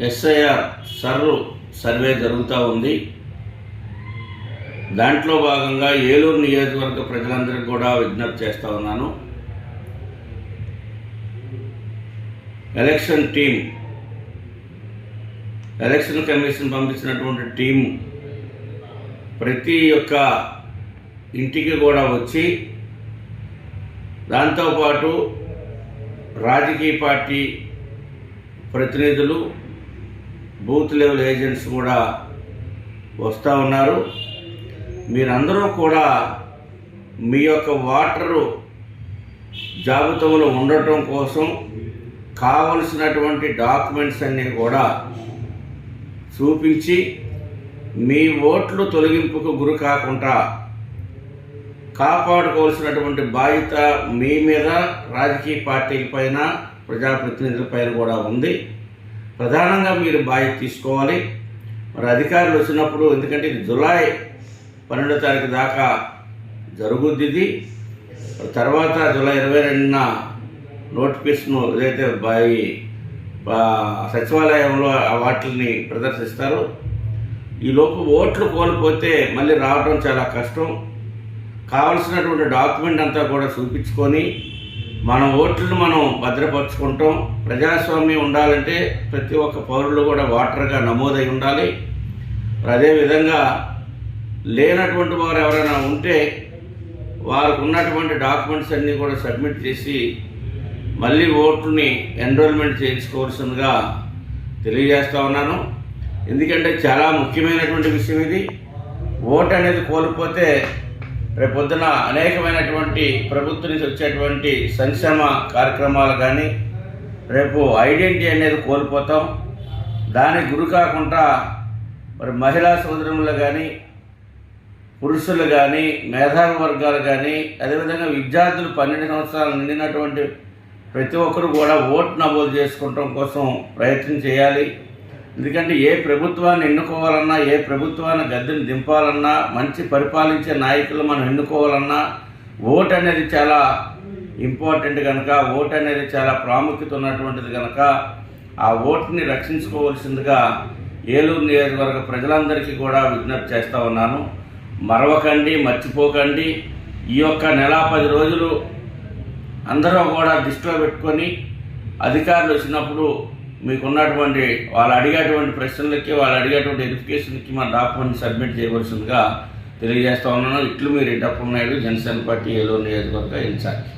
SIR survey జరుగుతూ ఉంది. దాంట్లో భాగంగా ఏలూరు నియోజకవర్గ ప్రజలందరికీ కూడా విజ్ఞప్తి చేస్తూ ఉన్నాను. ఎలక్షన్ కమిషన్ పంపించినటువంటి టీం ప్రతి ఒక్క ఇంటికి కూడా వచ్చి, దాంతోపాటు రాజకీయ పార్టీ ప్రతినిధులు, బూత్ లెవెల్ ఏజెంట్స్ కూడా వస్తూ ఉన్నారు. మీరందరూ కూడా మీ యొక్క ఓటరు జాబితాలో ఉండటం కోసం కావలసినటువంటి డాక్యుమెంట్స్ అన్నీ కూడా చూపించి, మీ ఓట్లు తొలగింపుకు గురి కాకుండా కాపాడుకోవాల్సినటువంటి బాధ్యత మీ మీద, రాజకీయ పార్టీలపైన, ప్రజాప్రతినిధులపైన కూడా ఉంది. ప్రధానంగా మీరు బాధ్యత తీసుకోవాలి. మరి అధికారులు వచ్చినప్పుడు, ఎందుకంటే ఇది జూలై 12వ తారీఖు దాకా జరుగుద్ది. ఇది తర్వాత జూలై 22న నోటిఫికేషన్ ఏదైతే సచివాలయంలో వాటిని ప్రదర్శిస్తారు. ఈలోపు ఓట్లు కోల్పోతే మళ్ళీ రావడం చాలా కష్టం. కావలసినటువంటి డాక్యుమెంట్ అంతా కూడా చూపించుకొని మన ఓట్లను మనం భద్రపరుచుకుంటాం. ప్రజాస్వామ్యం ఉండాలంటే ప్రతి ఒక్క పౌరులు కూడా ఓటర్గా నమోదై ఉండాలి. అదేవిధంగా లేనటువంటి వారు ఎవరైనా ఉంటే వారికి ఉన్నటువంటి డాక్యుమెంట్స్ అన్నీ కూడా సబ్మిట్ చేసి మళ్ళీ ఓట్లని ఎన్రోల్మెంట్ చేయించుకోవాల్సిందిగా తెలియజేస్తూ ఉన్నాను. ఎందుకంటే చాలా ముఖ్యమైనటువంటి విషయం ఇది. ఓటు అనేది కోల్పోతే రేపొద్దున అనేకమైనటువంటి ప్రభుత్వం నుంచి వచ్చేటువంటి సంక్షేమ కార్యక్రమాలు కానీ, రేపు ఐడెంటిటీ అనేది కోల్పోతాం. దానికి గురి కాకుండా మరి మహిళా సోదరులు కానీ, పురుషులు కానీ, మేధావి వర్గాలు కానీ, అదేవిధంగా విద్యార్థులు 12 సంవత్సరాలు నిండినటువంటి ప్రతి ఒక్కరు కూడా ఓటు నమోదు చేసుకోవడం కోసం ప్రయత్నం చేయాలి. ఎందుకంటే ఏ ప్రభుత్వాన్ని ఎన్నుకోవాలన్నా, ఏ ప్రభుత్వాన్ని గద్దెని దింపాలన్నా, మంచి పరిపాలించే నాయకులు మనం ఎన్నుకోవాలన్నా ఓటు అనేది చాలా ఇంపార్టెంట్ కనుక, ఓటు అనేది చాలా ప్రాముఖ్యత ఉన్నటువంటిది కనుక ఆ ఓటుని రక్షించుకోవాల్సిందిగా ఏలూరు నియోజకవర్గ ప్రజలందరికీ కూడా విజ్ఞప్తి చేస్తూ ఉన్నాను. మరవకండి, మర్చిపోకండి. ఈ యొక్క నెల 10 రోజులు అందరూ కూడా దృష్టిలో పెట్టుకొని అధికారులు వచ్చినప్పుడు మీకున్నటువంటి వాళ్ళు అడిగేటువంటి ప్రశ్నలకి, వాళ్ళు అడిగేటువంటి వెరిఫికేషన్కి మన డాక్యుమెంట్ సబ్మిట్ చేయవలసిందిగా తెలియజేస్తూ ఉన్నాను. ఇట్లు మీరు రెడ్డప్ప నాయుడు, జనసేన పార్టీ ఏలూరు నియోజకవర్గ ఇన్ఛార్జ్.